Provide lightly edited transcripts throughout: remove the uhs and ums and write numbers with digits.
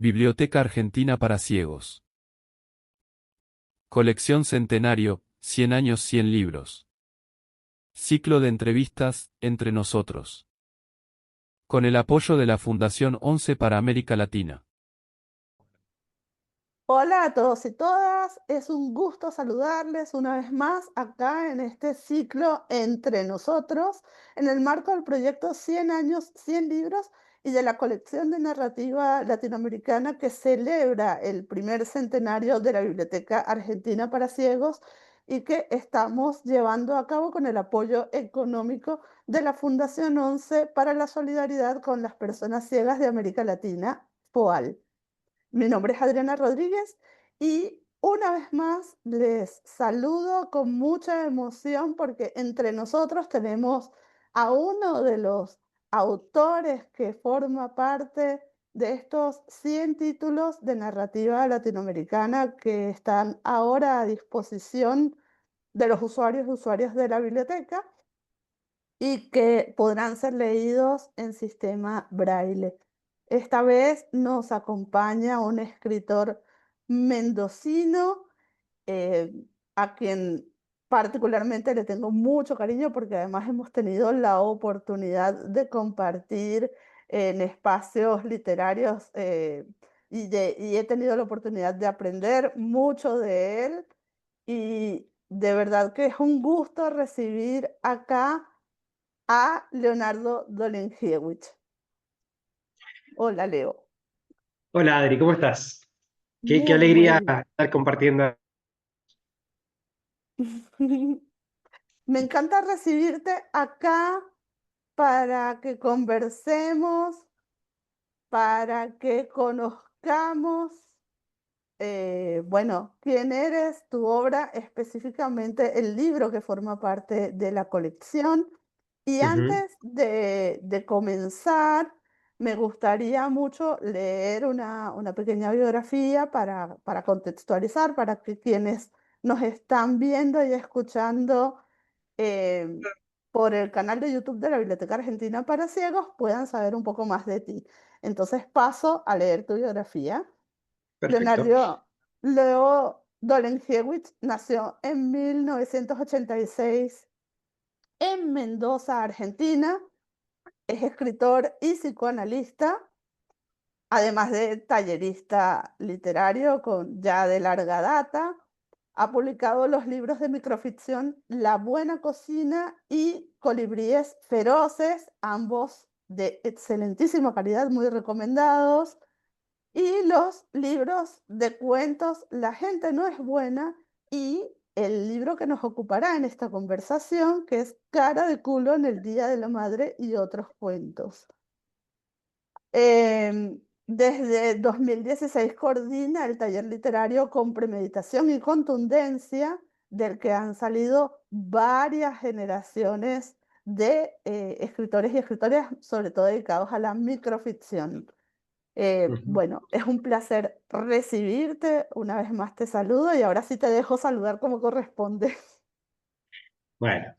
Biblioteca Argentina para Ciegos. Colección Centenario, 100 años 100 libros. Ciclo de entrevistas, Entre Nosotros. Con el apoyo de la Fundación 11 para América Latina. Hola a todos y todas, es un gusto saludarles una vez más acá en este ciclo Entre Nosotros, en el marco del proyecto 100 años, 100 libros y de la colección de narrativa latinoamericana que celebra el primer centenario de la Biblioteca Argentina para Ciegos y que estamos llevando a cabo con el apoyo económico de la Fundación 11 para la solidaridad con las personas ciegas de América Latina, FOAL. Mi nombre es Adriana Rodríguez y una vez más les saludo con mucha emoción porque entre nosotros tenemos a uno de los autores que forma parte de estos 100 títulos de narrativa latinoamericana que están ahora a disposición de los usuarios y usuarias de la biblioteca y que podrán ser leídos en sistema braille. Esta vez nos acompaña un escritor mendocino, eh, a quien particularmente le tengo mucho cariño porque además hemos tenido la oportunidad de compartir en espacios literarios, y he tenido la oportunidad de aprender mucho de él y de verdad que es un gusto recibir acá a Leonardo Dolengiewicz. Hola, Leo. Hola Adri, ¿cómo estás? Qué Muy, muy alegría bien. estar compartiendo. Me encanta recibirte acá para que conversemos, para que conozcamos, bueno, quién eres, tu obra, específicamente el libro que forma parte de la colección. Y Ujú. antes de comenzar, me gustaría mucho leer una pequeña biografía para contextualizar, para que quienes nos están viendo y escuchando eh, por el canal de YouTube de la Biblioteca Argentina para Ciegos puedan saber un poco más de ti. Entonces paso a leer tu biografía. Perfecto. Leonardo Leo Dolengiewicz nació en 1986 en Mendoza, Argentina. Es escritor y psicoanalista, además de tallerista literario con ya de larga data. Ha publicado los libros de microficción La Buena Cocina y Colibríes Feroces, ambos de excelentísima calidad, muy recomendados. Y los libros de cuentos La gente no es buena y el libro que nos ocupará en esta conversación, que es Cara de culo en el Día de la Madre y otros cuentos. Desde 2016 coordina el taller literario Con Premeditación y Contundencia, del que han salido varias generaciones de escritores y escritoras, sobre todo dedicados a la microficción. Ujú. Bueno, es un placer recibirte. Una vez más te saludo y ahora sí te dejo saludar como corresponde. Bueno,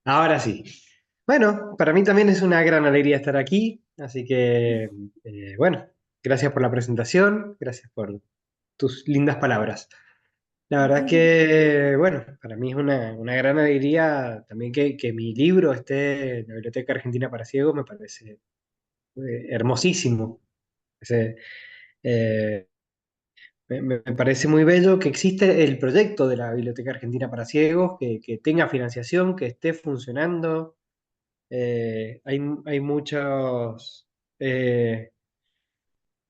ahora sí. Bueno, para mí también es una gran alegría estar aquí, así que, bueno, gracias por la presentación, gracias por tus lindas palabras. La verdad es que, bueno, para mí es una gran alegría también que mi libro esté en la Biblioteca Argentina para Ciegos, me parece hermosísimo. Ese, eh, me parece muy bello que existe el proyecto de la Biblioteca Argentina para Ciegos, que tenga financiación, que esté funcionando. Hay eh,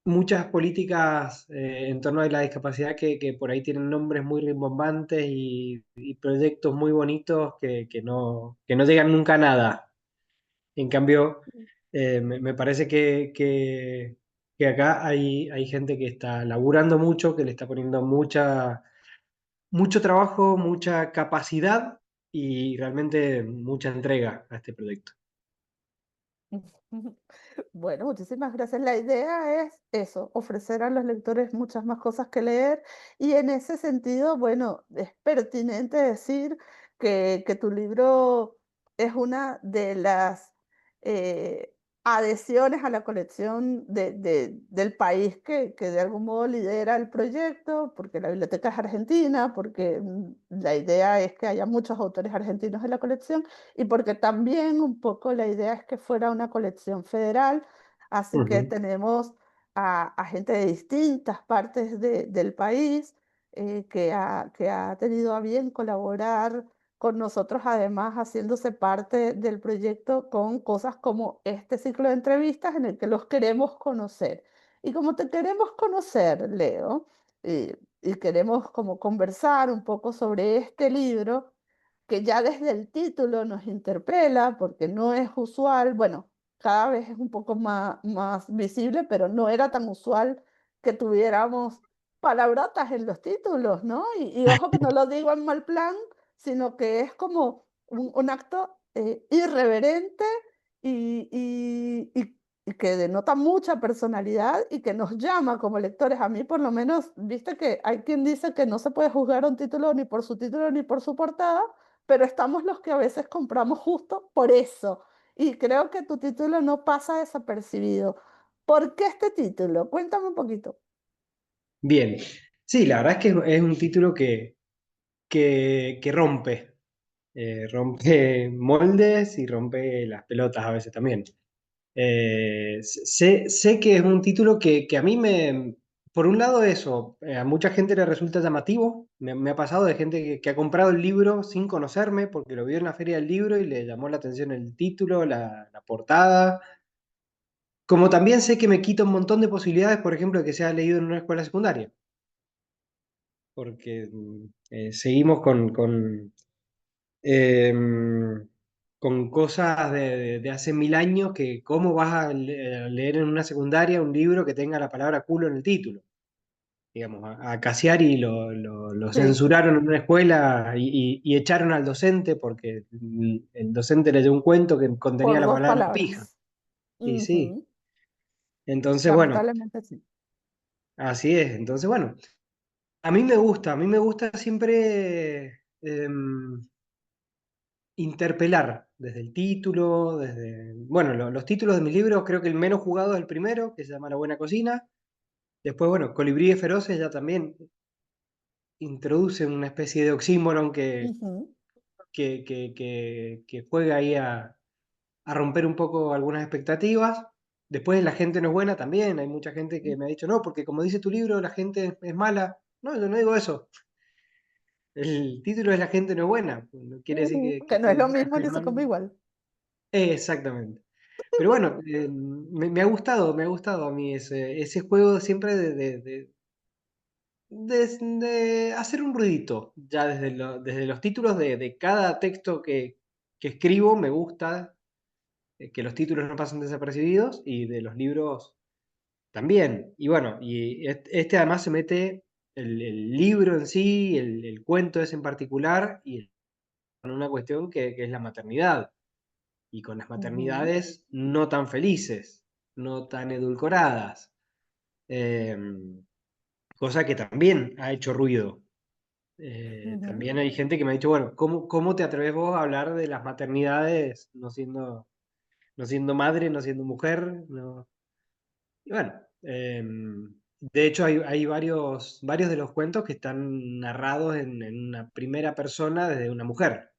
muchas políticas en torno a la discapacidad que por ahí tienen nombres muy rimbombantes y proyectos muy bonitos que no llegan nunca a nada. En cambio, me parece que acá hay gente que está laburando mucho, que le está poniendo mucho trabajo, mucha capacidad y realmente mucha entrega a este proyecto. Bueno, muchísimas gracias. La idea es eso, ofrecer a los lectores muchas más cosas que leer y en ese sentido, bueno, es pertinente decir que tu libro es una de las adhesiones a la colección del país que de algún modo lidera el proyecto, porque la biblioteca es argentina, porque la idea es que haya muchos autores argentinos en la colección y porque también un poco la idea es que fuera una colección federal, así que Ujú. tenemos a gente de distintas partes del país que ha tenido a bien colaborar con nosotros, además haciéndose parte del proyecto con cosas como este ciclo de entrevistas en el que los queremos conocer. Y como te queremos conocer, Leo, y queremos como conversar un poco sobre este libro, que ya desde el título nos interpela, porque no es usual, bueno, cada vez es un poco más visible, pero no era tan usual que tuviéramos palabrotas en los títulos, ¿no? Y ojo que no lo digo en mal plan, sino que es como un acto irreverente y que denota mucha personalidad y que nos llama como lectores. A mí por lo menos, viste que hay quien dice que no se puede juzgar a un título ni por su título ni por su portada, pero estamos los que a veces compramos justo por eso. Y creo que tu título no pasa desapercibido. ¿Por qué este título? Cuéntame un poquito. Bien. Sí, la verdad es que es un título que rompe. Rompe moldes y rompe las pelotas a veces también. Sé que es un título que a mí por un lado eso, a mucha gente le resulta llamativo. Me ha pasado de gente que ha comprado el libro sin conocerme porque lo vio en la feria del libro y le llamó la atención el título, la portada. Como también sé que me quita un montón de posibilidades, por ejemplo, de que sea leído en una escuela secundaria, porque seguimos em, con cosas de hace 1000 años que cómo vas a leer en una secundaria un libro que tenga la palabra culo en el título. Digamos, a Cassiari lo Sí, censuraron en una escuela y echaron al docente porque el docente leyó un cuento que contenía por la dos palabra pija. palabras. Y sí, Ujú. entonces bueno, Lamentablemente sí. así es. Entonces bueno, a mí me gusta siempre interpelar desde el título, bueno, los títulos de mis libros, creo que el menos jugado es el primero, que se llama La Buena Cocina. Después, bueno, Colibríes Feroces ya también introduce una especie de oxímoron Ujú, que juega ahí a romper un poco algunas expectativas. Después La gente no es buena también, hay mucha gente que me ha dicho, no, porque como dice tu libro, la gente es mala. No, yo no digo eso. El título es La gente no es buena, no quiere decir ujú. que Que no es esté lo mal, mismo ni se come igual. Exactamente. Pero bueno, me ha gustado, a mí ese juego siempre de hacer un ruidito, ya desde los títulos de cada texto que escribo, me gusta que los títulos no pasen desapercibidos y de los libros también. Y bueno, y este además se mete el libro en sí, el cuento es en particular, y con una cuestión que es la maternidad. Y con las Ujú, maternidades no tan felices, no tan edulcoradas, eh, cosa que también ha hecho ruido. ujú, También hay gente que me ha dicho, bueno, ¿cómo te atreves vos a hablar de las maternidades no siendo madre, no siendo mujer? No? Y bueno, de hecho hay varios de los cuentos que están narrados en una primera persona desde una mujer.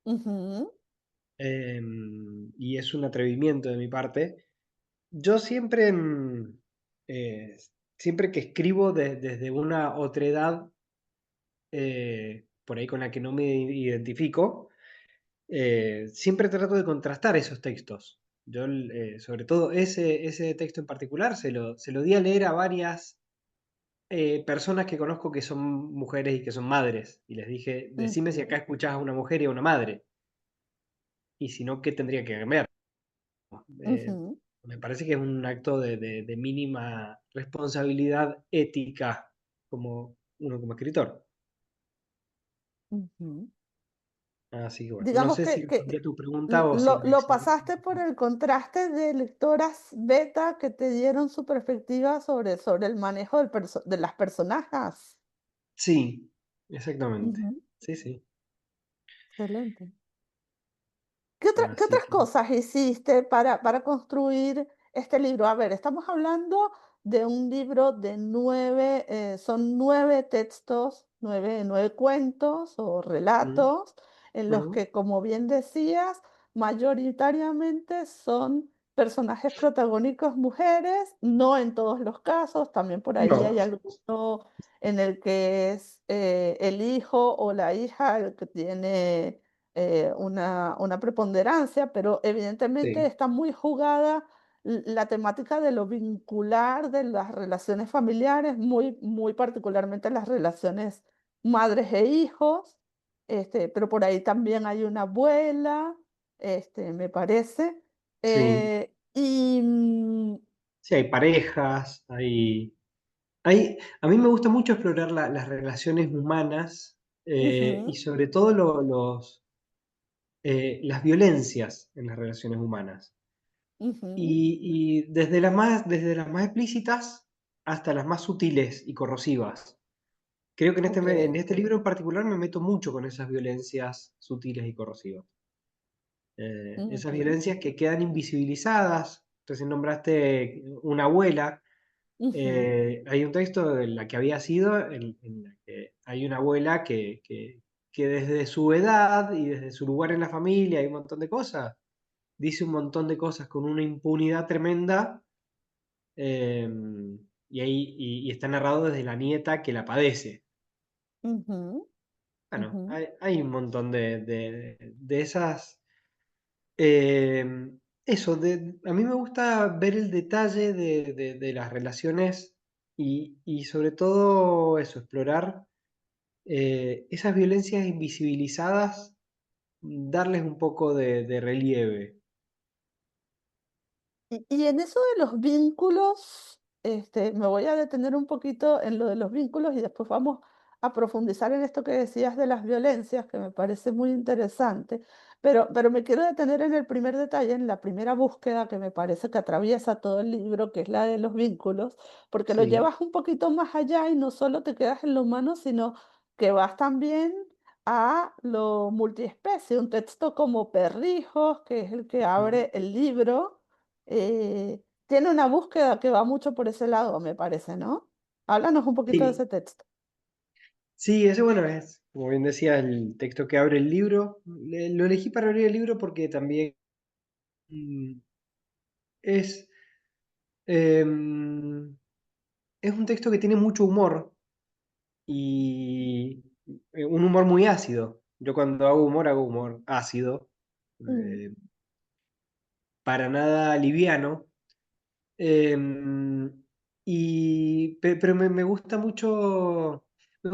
ujú, Y es un atrevimiento de mi parte. Yo siempre, eh, siempre que escribo desde una otredad, por ahí con la que no me identifico, siempre trato de contrastar esos textos. Yo, sobre todo ese texto en particular, se lo di a leer a varias personas que conozco que son mujeres y que son madres. Y les dije, decime si acá ujú, escuchás a una mujer y a una madre. Y si no, ¿qué tendría que cambiar? Eh, ujú, Me parece que es un acto de mínima responsabilidad ética como uno como escritor. ujú. Así que bueno, no Digamos sé si que respondí a tu pregunta o si me lo excedí. pasaste por el contraste de lectoras beta que te dieron su perspectiva sobre el manejo de las personajes. Sí, exactamente. Ujú, Sí, sí. excelente. ¿Qué Así otras que cosas hiciste para construir este libro? A ver, estamos hablando de un libro de son 9 textos, nueve cuentos o mm, relatos, en los mm, que, como bien decías, mayoritariamente son personajes protagónicos mujeres, no en todos los casos, también por ahí no, hay alguno en el que es el hijo o la hija el que tiene una preponderancia, pero evidentemente sí, está muy jugada la temática de lo vincular de las relaciones familiares, muy particularmente las relaciones madres e hijos, pero por ahí también hay una abuela, me parece. sí, sí, hay parejas, a mí me gusta mucho explorar las relaciones humanas y Ujú, sobre todo las violencias en las relaciones humanas. ujú, Y desde las más explícitas hasta las más sutiles y corrosivas. Creo que en este, ok, en este libro en particular me meto mucho con esas violencias sutiles y corrosivas. Esas ujú, violencias que quedan invisibilizadas. Recién nombraste una abuela. ujú, Hay un texto de la que había sido en la que hay una abuela que desde su edad y desde su lugar en la familia y un montón de cosas, dice un montón de cosas con una impunidad tremenda. eh, y está narrado desde la nieta que la padece. ujú, Bueno, ujú. hay un montón de esas. eh, Eso, a mí me gusta ver el detalle de las relaciones y sobre todo eso, explorar esas violencias invisibilizadas, darles un poco de relieve. Y en eso de los vínculos, me voy a detener un poquito en lo de los vínculos y después vamos a profundizar en esto que decías de las violencias, que me parece muy interesante, pero me quiero detener en el primer detalle, en la primera búsqueda que me parece que atraviesa todo el libro, que es la de los vínculos, porque lo Sí. llevas un poquito más allá y no solo te quedas en lo humano, sino que vas también a lo multiespecie, un texto como Perrijos, que es el que Ujú. abre el libro tiene una búsqueda que va mucho por ese lado, me parece, ¿no? Háblanos un poquito de Sí, ese texto. sí, ese bueno es, como bien decía, el texto que abre el libro. Lo elegí para abrir el libro porque también mm, es, em, es un texto que tiene mucho humor y un humor muy ácido. Yo cuando hago humor ácido, Mm, eh, para nada liviano. em, pero me gustan mucho los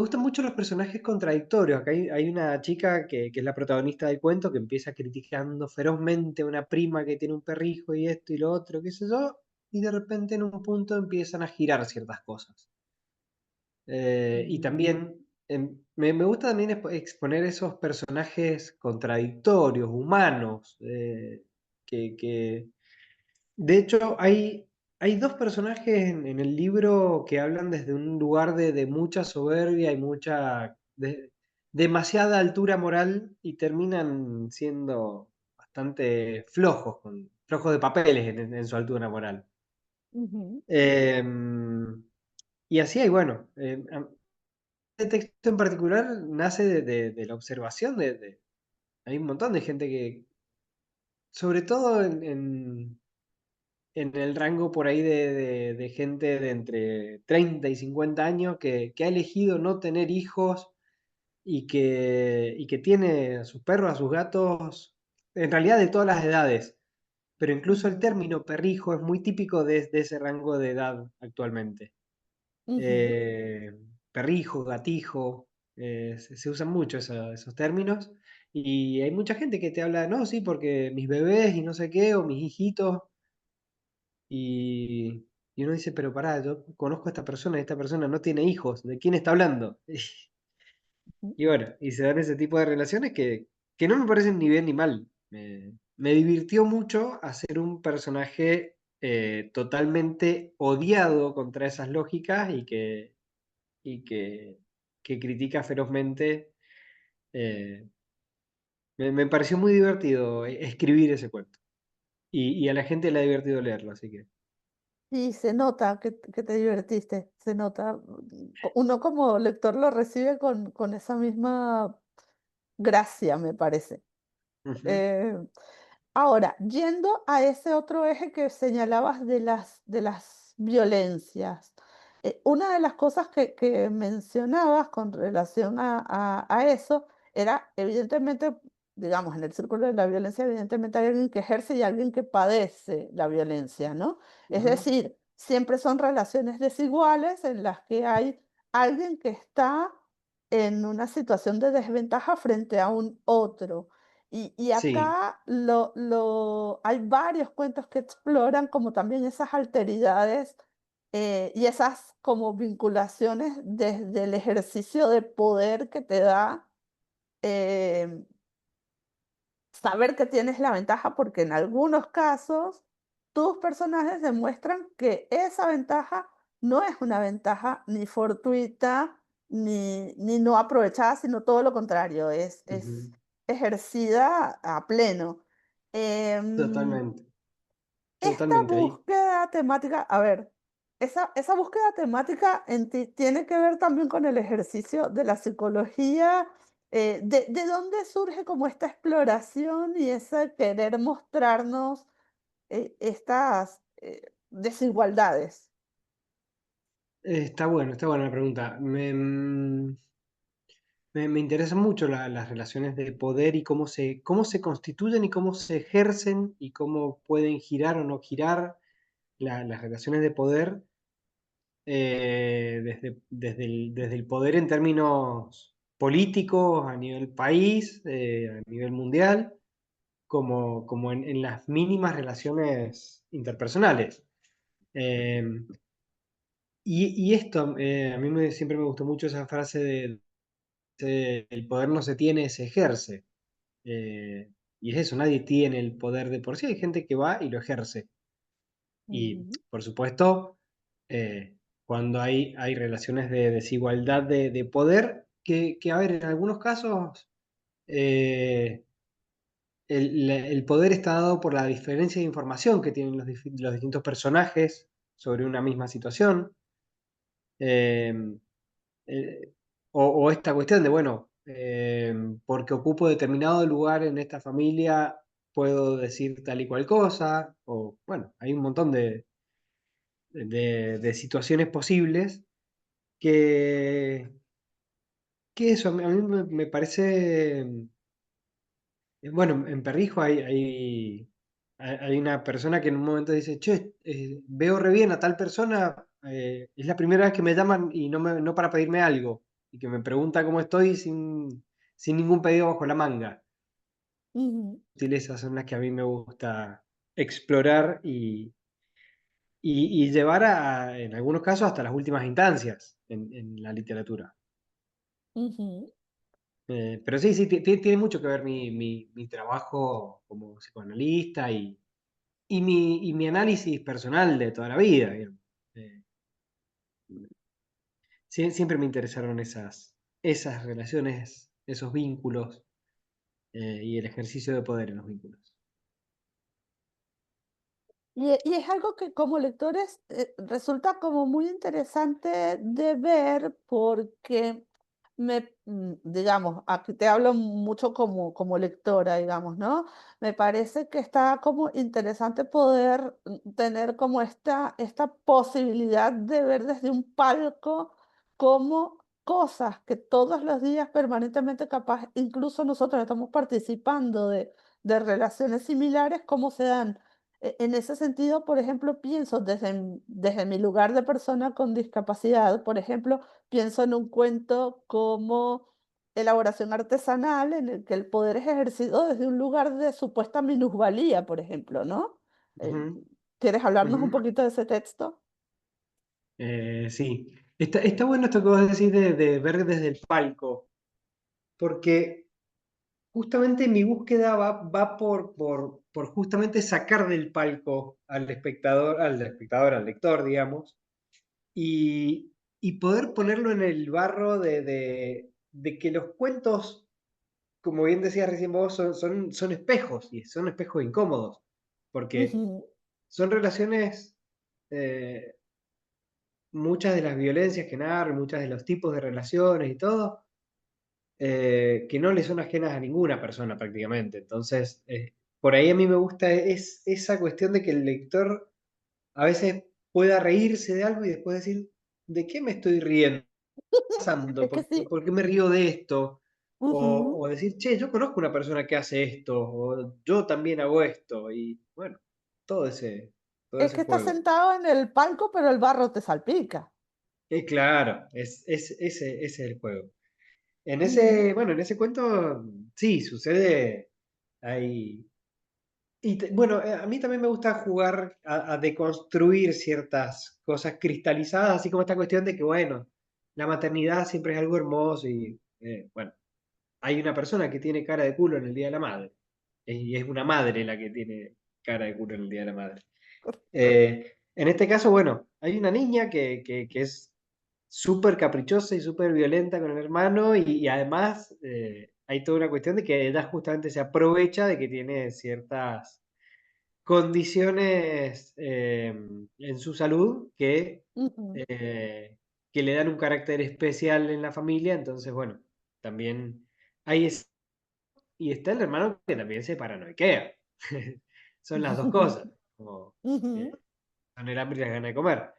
personajes contradictorios. Acá hay una chica que es la protagonista del cuento que empieza criticando ferozmente a una prima que tiene un perrijo y esto y lo otro, qué sé yo, y de repente en un punto empiezan a girar ciertas cosas. Y mm, también me gusta también exponer esos personajes contradictorios, humanos, de hecho hay dos personajes en el libro que hablan desde un lugar de mucha soberbia y demasiada altura moral y terminan siendo bastante flojos, flojos de papeles en su altura moral. ujú, Em, y así hay, bueno, este texto en particular nace de la observación hay un montón de gente que, sobre todo en el rango por ahí de gente de entre 30 y 50 años que ha elegido no tener hijos y que tiene a sus perros, a sus gatos, en realidad de todas las edades. Pero incluso el ujú, término perrijo es muy típico de ese rango de edad actualmente. ujú, eh, Perrijo, gatijo, se usan mucho esos términos. Y hay mucha gente que te habla, no, sí, porque mis bebés y no sé qué, o mis hijitos, y uno dice, pero pará, yo conozco a esta persona no tiene hijos, ¿de quién está hablando? ujú, Y bueno, y se dan ese tipo de relaciones que no me parecen ni bien ni mal. Me divirtió mucho hacer un personaje totalmente odiado contra esas lógicas y que critica ferozmente. eh, Me pareció muy divertido escribir ese cuento. Y a la gente le ha divertido leerlo, así que. Y se nota que te divertiste, se nota. Uno como lector lo recibe con esa misma gracia, me parece. Ujú, Eh, Ahora, yendo a ese otro eje que señalabas de las violencias, una de las cosas que mencionabas con relación a eso era, evidentemente, digamos, en el círculo de la violencia, evidentemente hay alguien que ejerce y alguien que padece la violencia, ¿no? Es ujú, decir, siempre son relaciones desiguales en las que hay alguien que está en una situación de desventaja frente a un otro. Y sí. acá hay varios cuentos que exploran como también esas alteridades y esas como vinculaciones desde el ejercicio de poder que te da eh, saber que tienes la ventaja, porque en algunos casos tus personajes demuestran que esa ventaja no es una ventaja ni fortuita ni no aprovechada, sino todo lo contrario, es Ujú, ejercida a pleno. Em, totalmente. Esta Totalmente ahí. búsqueda temática, a ver, esa búsqueda temática en ti tiene que ver también con el ejercicio de la psicología. ¿De dónde surge como esta exploración y ese querer mostrarnos estas desigualdades? Está buena la pregunta. Me interesan mucho las relaciones de poder y cómo se constituyen y cómo se ejercen y cómo pueden girar o no girar las relaciones de poder desde el poder en términos políticos a nivel país, a nivel mundial, como en las mínimas relaciones interpersonales. Eh, y esto, a mí siempre me gustó mucho esa frase de el poder no se tiene, se ejerce. Eh, y es eso, nadie tiene el poder de por sí, hay gente que va y lo ejerce. Y Ujú, por supuesto, cuando hay relaciones de desigualdad de poder, a ver, en algunos casos eh, el poder está dado por la diferencia de información que tienen los distintos personajes sobre una misma situación. Eh, eh, o esta cuestión de, bueno, porque ocupo determinado lugar en esta familia, puedo decir tal y cual cosa, o bueno, hay un montón de situaciones posibles que, que eso, a mí me parece, bueno, en Perrijo hay una persona que en un momento dice, che, veo re bien a tal persona, es la primera vez que me llaman y no para pedirme algo, y que me pregunta cómo estoy sin ningún pedido bajo la manga. ujú, Sutilezas son las que a mí me gusta explorar y llevar en algunos casos hasta las últimas instancias en la literatura. ujú. Pero sí, sí, tiene mucho que ver mi trabajo como psicoanalista y mi análisis personal de toda la vida, digamos. Eh, siempre me interesaron esas relaciones, esos vínculos y el ejercicio de poder en los vínculos. Y es algo que como lectores resulta como muy interesante de ver porque digamos, aquí te hablo mucho como lectora, digamos, ¿no? Me parece que está como interesante poder tener como esta posibilidad de ver desde un palco como cosas que todos los días permanentemente capaz, incluso nosotros estamos participando de relaciones similares, cómo se dan. En ese sentido, por ejemplo, pienso desde mi lugar de persona con discapacidad, por ejemplo, pienso en un cuento como elaboración artesanal, en el que el poder es ejercido desde un lugar de supuesta minusvalía, por ejemplo, ¿no? Eh, Ujú, ¿Quieres hablarnos un ujú. poquito de ese texto? Sí, está bueno esto que vos decís de ver desde el palco, porque justamente mi búsqueda va por justamente sacar del palco al lector, digamos, y poder ponerlo en el barro de que los cuentos como bien decías recién vos, son espejos, y son espejos incómodos, porque Ujú, son relaciones, eh, muchas de las violencias que narran, muchas de los tipos de relaciones y todo, que no le son ajenas a ninguna persona prácticamente. Entonces, por ahí a mí me gusta esa cuestión de que el lector a veces pueda reírse de algo y después decir, ¿de qué me estoy riendo? Pasando? Es que sí. Por qué me río de esto? Ujú. O decir, che, yo conozco una persona que hace esto, o yo también hago esto, y bueno, todo ese, todo Es ese que estás juego. sentado en el palco, pero el barro te salpica. Claro, ese es el juego. Ujú, Bueno, en ese cuento sí, sucede, hay, bueno, a mí también me gusta jugar a deconstruir ciertas cosas cristalizadas, así como esta cuestión de que, bueno, la maternidad siempre es algo hermoso y, bueno, hay una persona que tiene cara de culo en el Día de la Madre, y es una madre la que tiene cara de culo en el Día de la Madre. En este caso, bueno, hay una niña que es súper caprichosa y súper violenta con el hermano y además hay toda una cuestión de que ella justamente se aprovecha de que tiene ciertas condiciones en su salud ujú, eh, que le dan un carácter especial en la familia, entonces, bueno, también hay y está el hermano que también se paranoiquea. Son las dos cosas, como ujú. eh, son el hambre y las ganas de comer.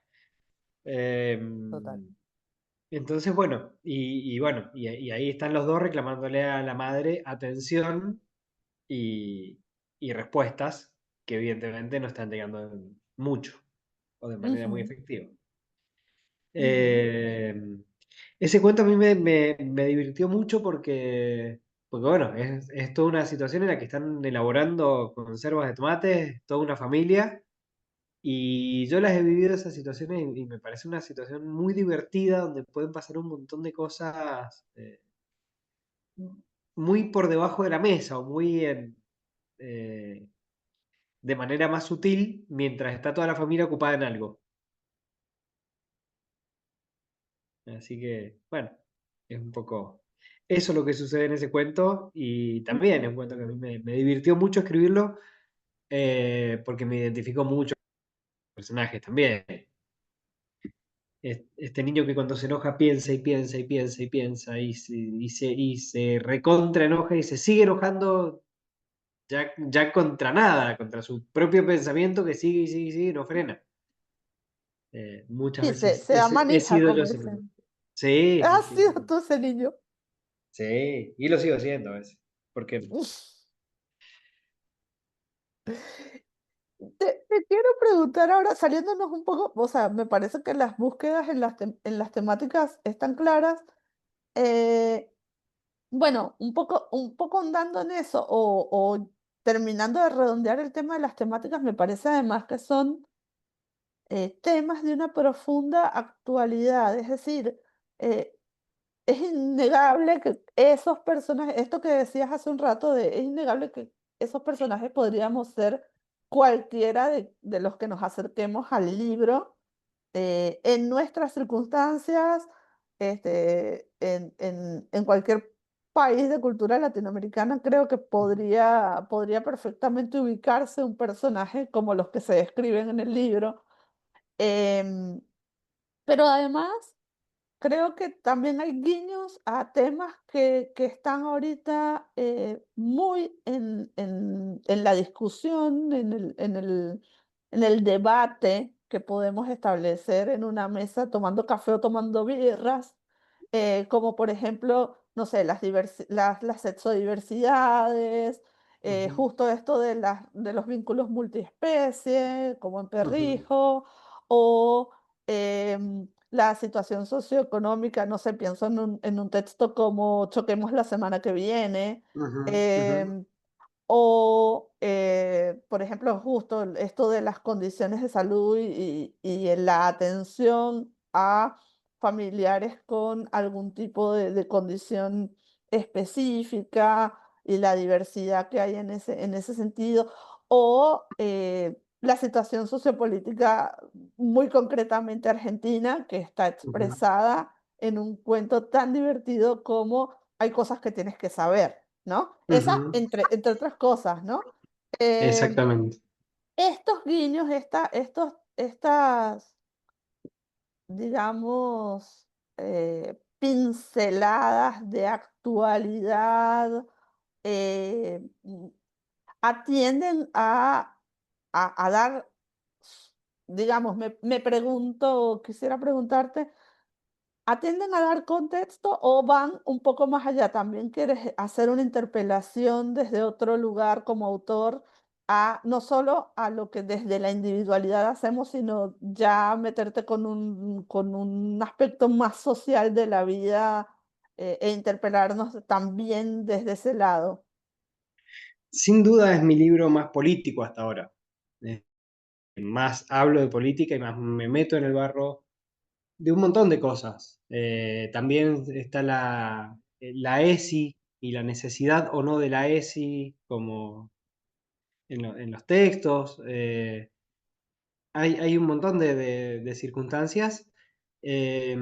Eh, Total. entonces, bueno, bueno, y ahí están los dos reclamándole a la madre atención y, y respuestas que evidentemente no están llegando mucho o de manera muy Ujú, efectiva. ujú, Eh, ese cuento a mí me divirtió mucho porque bueno, es toda una situación en la que están elaborando conservas de tomates, toda una familia, y yo las he vivido esas situaciones y me parece una situación muy divertida donde pueden pasar un montón de cosas muy por debajo de la mesa o eh, de manera más sutil mientras está toda la familia ocupada en algo. Así que, bueno, es un poco eso lo que sucede en ese cuento y también es ujú. un cuento que a mí me divirtió mucho escribirlo porque me identifico mucho con los personajes también. Este niño que cuando se enoja piensa y piensa y piensa y piensa y se recontra enoja y se sigue enojando ya contra nada, contra su propio pensamiento que sigue y sigue y sigue y no frena. Muchas Sí, veces se da he manija, sido yo como ese niño. dicen. Sí, sí, Has sí, sido sí. tú ese niño. Sí, y lo sigo siendo a veces. ¿Por qué no? Te quiero preguntar ahora, saliéndonos un poco, o sea, me parece que las búsquedas en en las temáticas están claras. eh, bueno, un poco andando en eso o terminando de redondear el tema de las temáticas, me parece además que son temas de una profunda actualidad. Es decir, eh, es innegable que esos personajes, esto que decías hace un rato, es innegable que esos personajes podríamos ser cualquiera de los que nos acerquemos al libro en nuestras circunstancias, en cualquier país de cultura latinoamericana, creo que podría perfectamente ubicarse un personaje como los que se describen en el libro. Em, pero además, creo que también hay guiños a temas que están ahorita muy en la discusión, en el debate que podemos establecer en una mesa tomando café o tomando birras, como por ejemplo, no sé, las sexodiversidades, Ujú, justo esto de los vínculos multiespecie, como en ujú, Perrijo, o la situación socioeconómica, no sé, pienso en un texto como Choquemos la semana que viene, ujú, ujú, em, o, por ejemplo, justo esto de las condiciones de salud y en la atención a familiares con algún tipo de condición específica y la diversidad que hay en ese sentido, o la situación sociopolítica muy concretamente argentina, que está ujú. expresada en un cuento tan divertido como Hay cosas que tienes que saber. ¿no? Esa, Ujú, entre otras cosas, ¿no? Em, exactamente. estos guiños, estas, digamos, pinceladas de actualidad, mm, atienden a dar, digamos, me pregunto, quisiera preguntarte, ¿atienden a dar contexto o van un poco más allá? ¿También quieres hacer una interpelación desde otro lugar como autor a no solo a lo que desde la individualidad hacemos, sino ya meterte con un aspecto más social de la vida, e interpelarnos también desde ese lado? Sin duda es mi libro más político hasta ahora. Eh, Más hablo de política y más me meto en el barro de un montón de cosas. También está la ESI y la necesidad o no de la ESI, como en los textos. Hay un montón de circunstancias. Eh,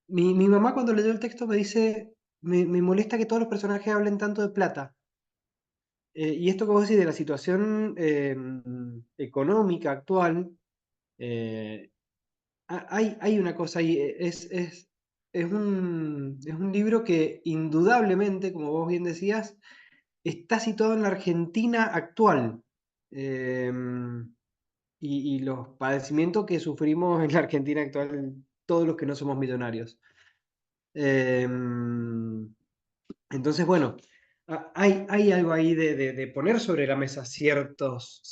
mi mamá cuando leyó el texto me dice, me molesta que todos los personajes hablen tanto de plata. Y esto que vos decís de la situación económica actual, eh, hay una cosa ahí, es un libro que indudablemente, como vos bien decías, está situado en la Argentina actual. eh, y los padecimientos que sufrimos en la Argentina actual, todos los que no somos millonarios. Eh, entonces, bueno, hay algo ahí de poner sobre la mesa ciertos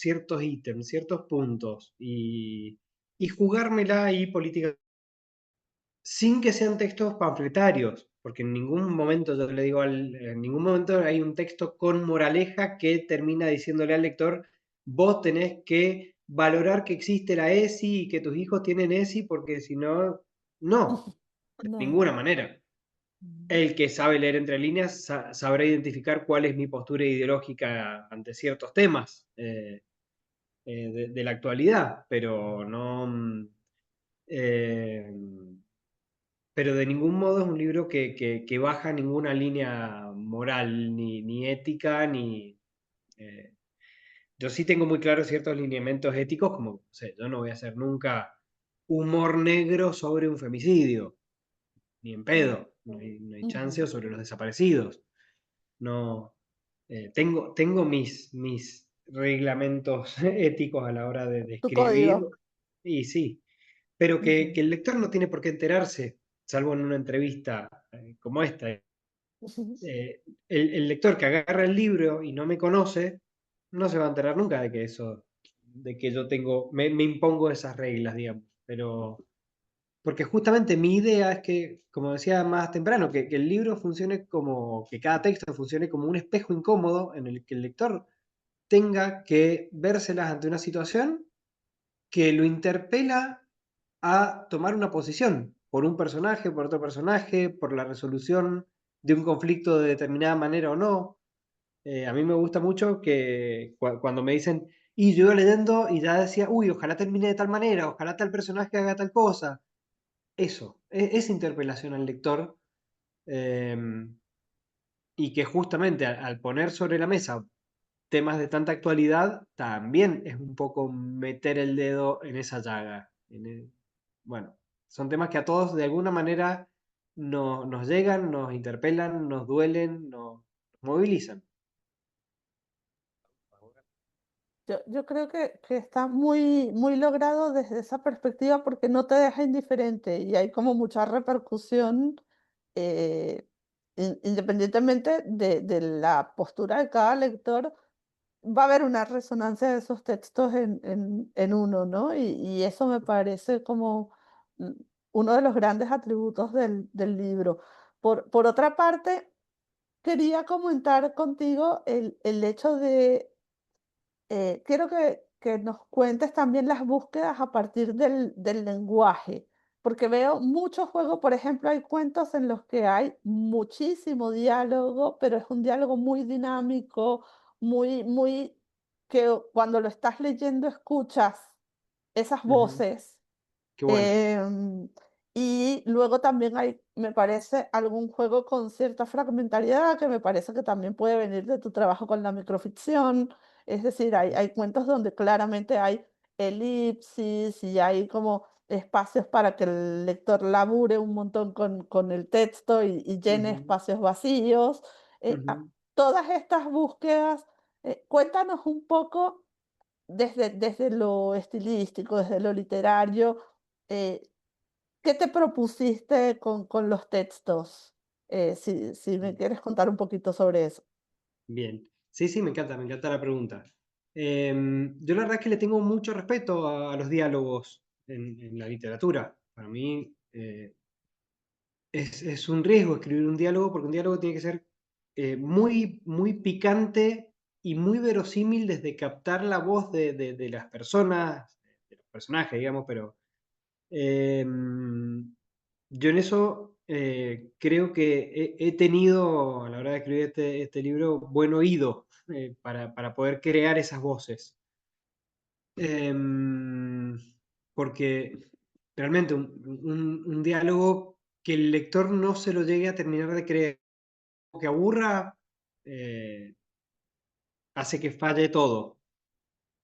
ítems, ciertos puntos y jugármela ahí política sin que sean textos panfletarios, porque en ningún momento yo le digo en ningún momento hay un texto con moraleja que termina diciéndole al lector, vos tenés que valorar que existe la ESI y que tus hijos tienen ESI, porque si no, no, de No. ninguna manera. Mm. El que sabe leer entre líneas sabrá identificar cuál es mi postura ideológica ante ciertos temas de la actualidad, pero no... eh, pero de ningún modo es un libro que baja ninguna línea moral, ni ética, ni... eh, yo sí tengo muy claros ciertos lineamientos éticos, como, no sé, yo no voy a hacer nunca humor negro sobre un femicidio, ni en pedo, no hay chance, o Ujú. sobre los desaparecidos. No, tengo mis reglamentos éticos a la hora de Tu escribir, código. y sí, pero que Ujú. el lector no tiene por qué enterarse, salvo en una entrevista como esta. Ujú. El lector que agarra el libro y no me conoce, no se va a enterar nunca de que eso, de que yo me impongo esas reglas, digamos. Pero, porque justamente mi idea es que, como decía más temprano, que el libro funcione como, que cada texto funcione como un espejo incómodo en el que el lector tenga que vérselas ante una situación que lo interpela a tomar una posición por un personaje, por otro personaje, por la resolución de un conflicto de determinada manera o no. A mí me gusta mucho que cuando me dicen, y yo iba leyendo y ya decía, uy, ojalá termine de tal manera, ojalá tal personaje haga tal cosa. Eso, esa interpelación al lector, eh, y que justamente al poner sobre la mesa temas de tanta actualidad, también es un poco meter el dedo en esa llaga. Bueno, son temas que a todos de alguna manera nos llegan, nos interpelan, nos duelen, nos movilizan. Yo creo que está muy, muy logrado desde esa perspectiva porque no te deja indiferente y hay como mucha repercusión, eh, independientemente de la postura de cada lector, va a haber una resonancia de esos textos en uno, ¿no? Y eso me parece como mm, uno de los grandes atributos del libro. Por otra parte, quería comentar contigo el hecho de quiero que nos cuentes también las búsquedas a partir del lenguaje, porque veo mucho juego, por ejemplo, hay cuentos en los que hay muchísimo diálogo, pero es un diálogo muy dinámico, muy que cuando lo estás leyendo escuchas esas Ujú. voces. Qué bueno. em, Y luego también hay, me parece, algún juego con cierta fragmentariedad que me parece que también puede venir de tu trabajo con la microficción. Es decir, hay cuentos donde claramente hay elipsis y hay como espacios para que el lector labure un montón con el texto y llene Ujú, espacios vacíos. ujú. Todas estas búsquedas, cuéntanos un poco desde lo estilístico, desde lo literario. eh, ¿Qué te propusiste con los textos? Si me quieres contar un poquito sobre eso. Bien. Sí, sí, me encanta la pregunta. Yo la verdad es que le tengo mucho respeto a los diálogos en la literatura. Para mí es un riesgo escribir un diálogo porque un diálogo tiene que ser muy, muy picante y muy verosímil desde captar la voz de las personas, de los personajes, digamos, pero yo en eso creo que he tenido, a la hora de escribir este libro, buen oído para poder crear esas voces. Em, Porque realmente un diálogo que el lector no se lo llegue a terminar de creer, o que aburra, eh, hace que falle todo.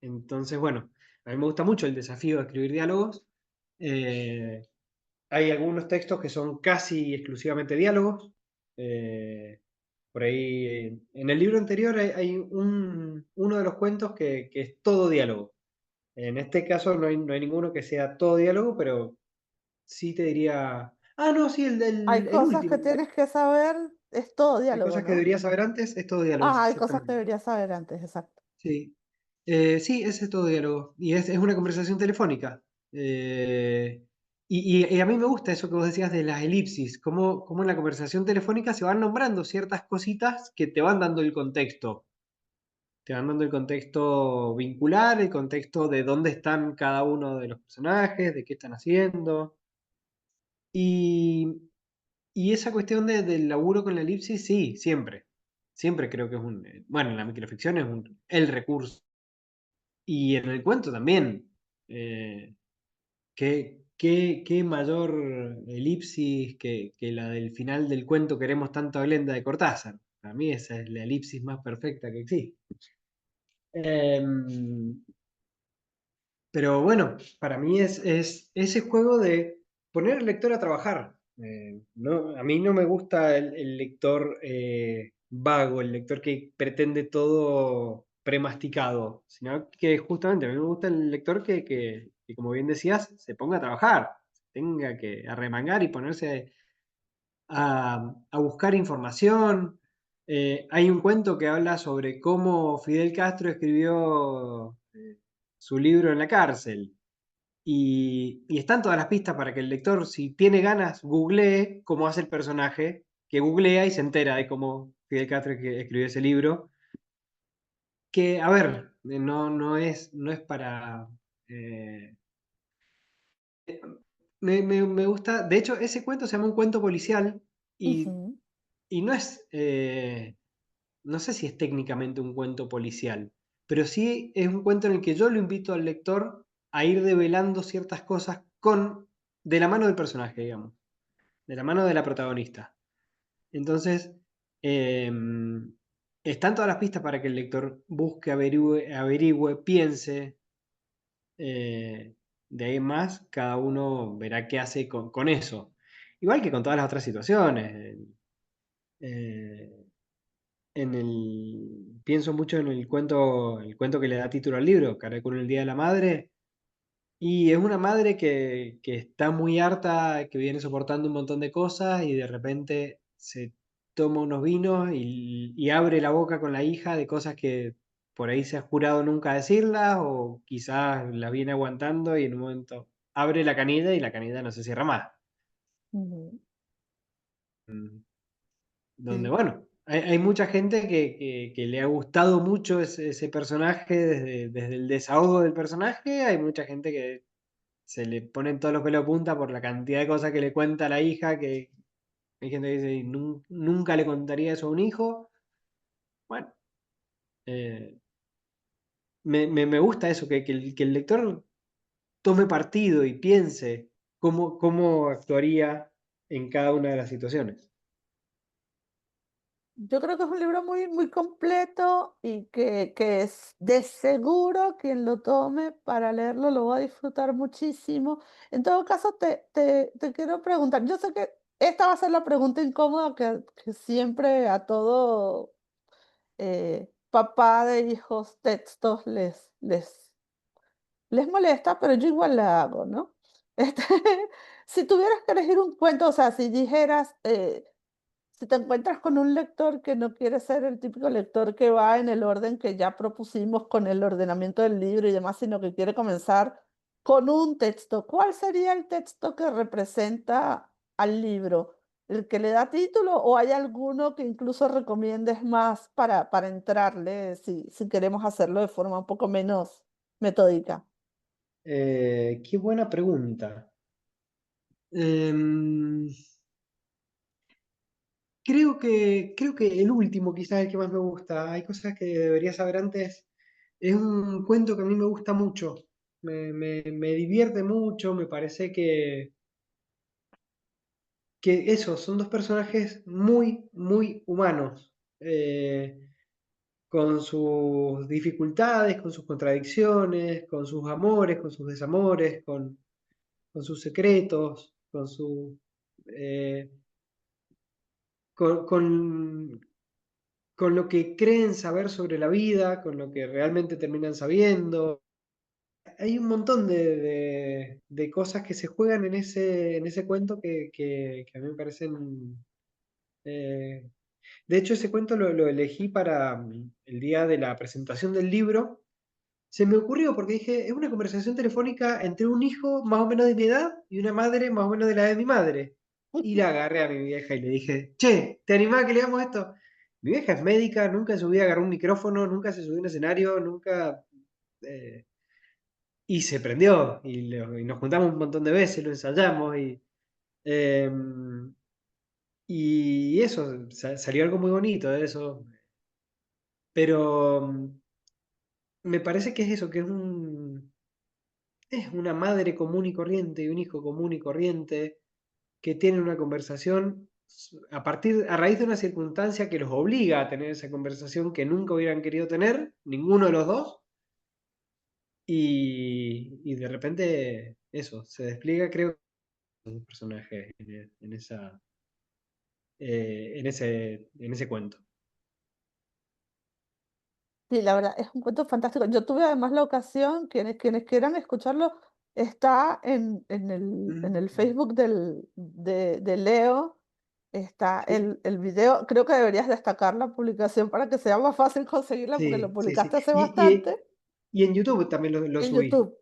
Entonces, bueno, a mí me gusta mucho el desafío de escribir diálogos. Eh, Hay algunos textos que son casi exclusivamente diálogos. Eh, por ahí, en el libro anterior hay uno de los cuentos que es todo diálogo. En este caso no hay ninguno que sea todo diálogo, pero sí te diría. Ah, no, sí, Hay el cosas que último. tienes que saber, es todo Hay diálogo, cosas que ¿no? deberías saber antes, es todo diálogo, Ah, hay cosas que exactamente. deberías saber antes, exacto. Sí. Sí, ese es todo diálogo. Y es una conversación telefónica. Eh, y a mí me gusta eso que vos decías de las elipsis, cómo en la conversación telefónica se van nombrando ciertas cositas que te van dando el contexto. Te van dando el contexto vincular, el contexto de dónde están cada uno de los personajes, de qué están haciendo. Y, y esa cuestión del laburo con la elipsis, sí, siempre. Siempre creo que es bueno, en la microficción es el recurso. Y en el cuento también. Eh, qué mayor elipsis que la del final del cuento Queremos tanto a Glenda de Cortázar. Para mí esa es la elipsis más perfecta que existe. Em, pero bueno, para mí es ese juego de poner al lector a trabajar. A mí no me gusta el lector vago, el lector que pretende todo premasticado, sino que justamente a mí me gusta el lector que, como bien decías, se ponga a trabajar, tenga que arremangar y ponerse a buscar información. Hay un cuento que habla sobre cómo Fidel Castro escribió su libro en la cárcel. Y están todas las pistas para que el lector, si tiene ganas, googlee cómo hace el personaje, que googlea y se entera de cómo Fidel Castro escribió ese libro. Que, a ver, no es para. eh, me gusta. De hecho, ese cuento se llama un cuento policial y, Ujú, y no es. No sé si es técnicamente un cuento policial, pero sí es un cuento en el que yo lo invito al lector a ir develando ciertas cosas de la mano del personaje, digamos, de la mano de la protagonista. Entonces, eh, están todas las pistas para que el lector busque, averigüe, piense. De ahí en más, cada uno verá qué hace con eso. Igual que con todas las otras situaciones. Eh, pienso mucho en el cuento que le da título al libro, Caracol con el Día de la Madre, y es una madre que está muy harta, que viene soportando un montón de cosas y de repente se toma unos vinos y abre la boca con la hija de cosas que por ahí se ha jurado nunca decirlas o quizás las viene aguantando y en un momento abre la canilla y la canilla no se cierra más. ujú. Mm. Donde, Sí. bueno, hay mucha gente que le ha gustado mucho ese personaje desde el desahogo del personaje, hay mucha gente que se le ponen todos los pelos de punta por la cantidad de cosas que le cuenta a la hija, que hay gente que dice, Nunca le contaría eso a un hijo". Bueno, eh, me gusta eso, que el lector tome partido y piense cómo actuaría en cada una de las situaciones. Yo creo que es un libro muy, muy completo y que es de seguro quien lo tome para leerlo lo va a disfrutar muchísimo. En todo caso, te quiero preguntar, yo sé que esta va a ser la pregunta incómoda que siempre a todo papá de hijos textos les molesta, pero yo igual la hago, ¿no? Este, si tuvieras que elegir un cuento, o sea, si dijeras, si te encuentras con un lector que no quiere ser el típico lector que va en el orden que ya propusimos con el ordenamiento del libro y demás, sino que quiere comenzar con un texto, ¿cuál sería el texto que representa al libro? ¿El que le da título o hay alguno que incluso recomiendes más para entrarle si queremos hacerlo de forma un poco menos metódica? Qué buena pregunta. Em, creo que el último quizás es el que más me gusta. Hay cosas que debería saber antes. Es un cuento que a mí me gusta mucho. Me divierte mucho. Me parece que eso, son dos personajes muy, muy humanos. Con sus dificultades, con sus contradicciones, con sus amores, con sus desamores, con sus secretos, eh, con lo que creen saber sobre la vida, con lo que realmente terminan sabiendo. Hay un montón de cosas que se juegan en ese cuento que a mí me parecen... eh, de hecho, ese cuento lo elegí para el día de la presentación del libro. Se me ocurrió porque dije, es una conversación telefónica entre un hijo más o menos de mi edad y una madre más o menos de la edad de mi madre. Y la agarré a mi vieja y le dije, che, ¿te animás a que leamos esto? Mi vieja es médica, nunca en su vida agarró un micrófono, nunca se subió a un escenario, nunca... eh, y se prendió, y nos juntamos un montón de veces, lo ensayamos, eh, y eso, salió algo muy bonito de eso. Pero me parece que es eso, que es una madre común y corriente y un hijo común y corriente que tienen una conversación a raíz de una circunstancia que los obliga a tener esa conversación que nunca hubieran querido tener, ninguno de los dos, y de repente eso, se despliega, creo, un personaje en ese cuento. Sí, la verdad, es un cuento fantástico. Yo tuve además la ocasión, quienes quieran escucharlo, está en el Mm. Facebook de Leo, está Sí, el video. Creo que deberías destacar la publicación para que sea más fácil conseguirla, porque lo sí, sí, sí. publicaste hace Y, y- bastante y en YouTube también lo en subí. YouTube.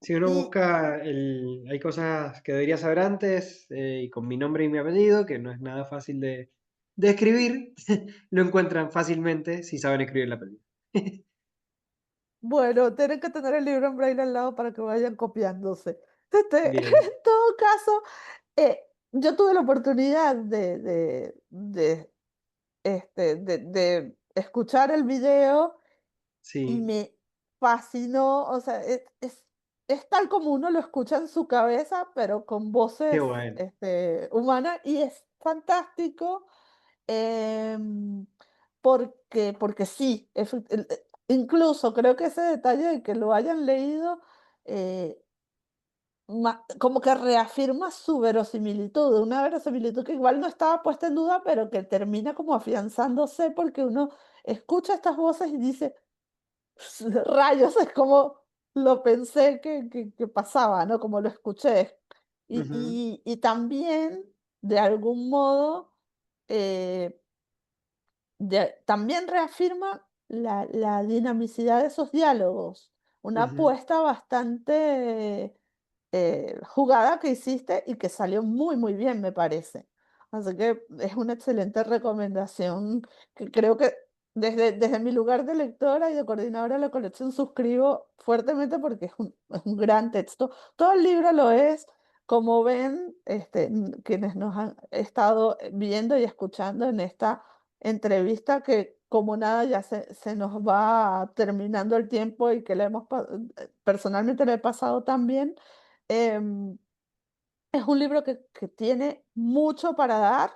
Si uno Y busca, hay cosas que debería saber antes, y con mi nombre y mi apellido, que no es nada fácil de escribir, lo encuentran fácilmente si saben escribir el apellido. bueno, tienen que tener el libro en braille al lado para que vayan copiándose. Bien, En todo caso, yo tuve la oportunidad de escuchar el video y sí, me fascinó, o sea, es tal como uno lo escucha en su cabeza, pero con qué voces bueno. humanas, y es fantástico, em, porque sí, incluso creo que ese detalle de que lo hayan leído, eh, como que reafirma su verosimilitud, una verosimilitud que igual no estaba puesta en duda, pero que termina como afianzándose porque uno escucha estas voces y dice, rayos, es como lo pensé que pasaba, ¿no? Como lo escuché. Y, Ujú, y también, de algún modo, eh, también reafirma la dinamicidad de esos diálogos, una ujú. apuesta bastante jugada que hiciste y que salió muy, muy bien, me parece. Así que es una excelente recomendación que creo que desde mi lugar de lectora y de coordinadora de la colección suscribo fuertemente porque es un gran texto. Todo el libro lo es. Como ven, quienes nos han estado viendo y escuchando en esta entrevista, que como nada ya se nos va terminando el tiempo y que personalmente le he pasado también. Em, Es un libro que tiene mucho para dar,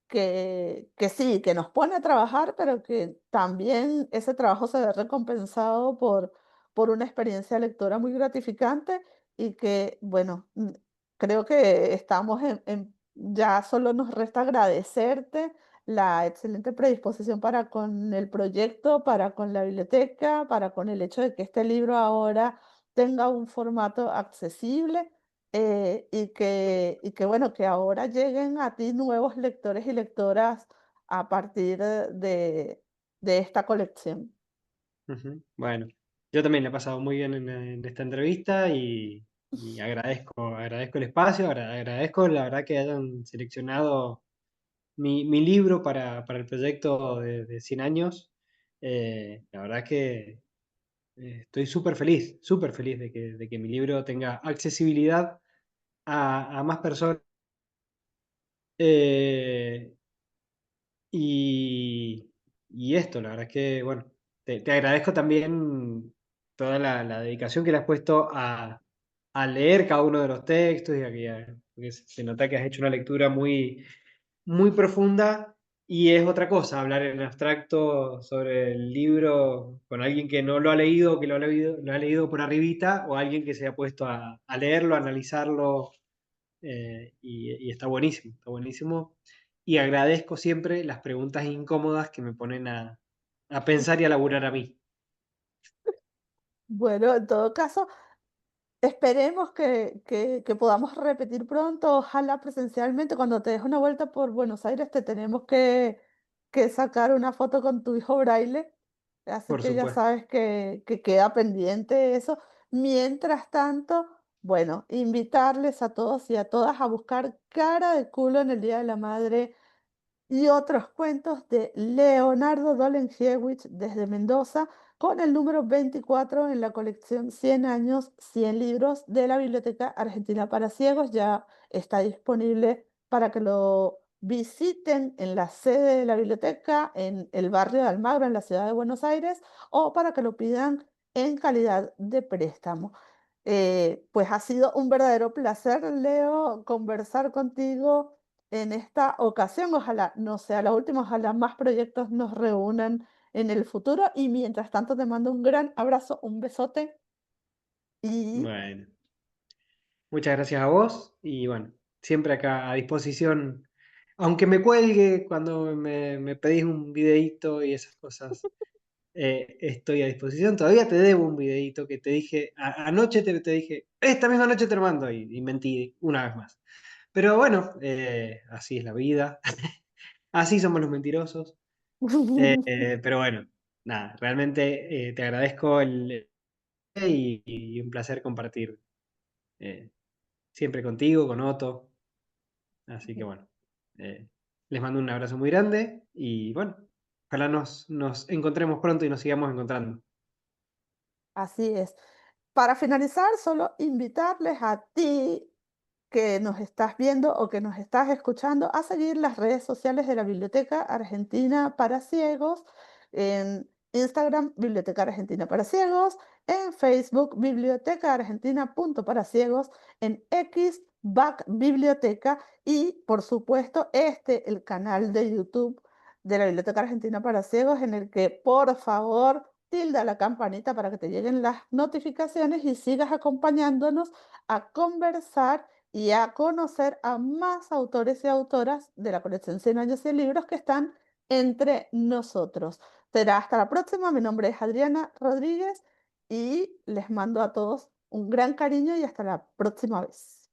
que sí, que nos pone a trabajar, pero que también ese trabajo se ve recompensado por una experiencia lectora muy gratificante y que, bueno, creo que estamos ya solo nos resta agradecerte la excelente predisposición para con el proyecto, para con la biblioteca, para con el hecho de que este libro ahora tenga un formato accesible, y que, bueno, que ahora lleguen a ti nuevos lectores y lectoras a partir de esta colección. Ujú. Bueno, yo también la he pasado muy bien en esta entrevista y agradezco el espacio, agradezco la verdad que hayan seleccionado mi libro para el proyecto de 100 años. La verdad que estoy súper feliz de que mi libro tenga accesibilidad a más personas. Eh, y, y esto, la verdad es que, bueno, te agradezco también toda la dedicación que le has puesto a leer cada uno de los textos porque se nota que has hecho una lectura muy profunda y es otra cosa hablar en abstracto sobre el libro con alguien que no lo ha leído, que lo ha leído por arribita, o alguien que se ha puesto a leerlo, a analizarlo, y está buenísimo, está buenísimo. Y agradezco siempre las preguntas incómodas que me ponen a pensar y a laburar a mí, Bueno, en todo caso, esperemos que podamos repetir pronto, ojalá presencialmente. Cuando te des una vuelta por Buenos Aires, te tenemos que sacar una foto con tu hijo Braille, así por que ya supuesto. sabes que queda pendiente eso. Mientras tanto, bueno, invitarles a todos y a todas a buscar Cara de Culo en el Día de la Madre y otros cuentos de Leonardo Dolengiewicz desde Mendoza, con el número 24 en la colección 100 años, 100 libros de la Biblioteca Argentina para Ciegos. Ya está disponible para que lo visiten en la sede de la biblioteca, en el barrio de Almagro, en la ciudad de Buenos Aires, o para que lo pidan en calidad de préstamo. Pues ha sido un verdadero placer, Leo, conversar contigo en esta ocasión. Ojalá no sea la última, ojalá más proyectos nos reúnan en el futuro. Y mientras tanto te mando un gran abrazo, un besote y Bueno, muchas gracias a vos y bueno, siempre acá a disposición, aunque me cuelgue cuando me pedís un videíto y esas cosas. Estoy a disposición. Todavía te debo un videito que te dije, anoche te dije, esta misma noche te lo mando y mentí una vez más. Pero bueno, así es la vida, así somos los mentirosos. Pero bueno, nada, realmente te agradezco y un placer compartir eh, siempre contigo, con Otto. Así que bueno, eh, les mando un abrazo muy grande y bueno, ojalá nos encontremos pronto y nos sigamos encontrando. así es. Para finalizar, solo invitarles a ti que nos estás viendo o que nos estás escuchando a seguir las redes sociales de la Biblioteca Argentina para Ciegos, en Instagram, Biblioteca Argentina para Ciegos, en Facebook, Biblioteca Argentina punto para Ciegos, en X, Back Biblioteca y, por supuesto, el canal de YouTube de la Biblioteca Argentina para Ciegos, en el que, por favor, tilda la campanita para que te lleguen las notificaciones y sigas acompañándonos a conversar y a conocer a más autores y autoras de la colección 100 años y libros que están entre nosotros. Será hasta la próxima. Mi nombre es Adriana Rodríguez y les mando a todos un gran cariño y hasta la próxima vez.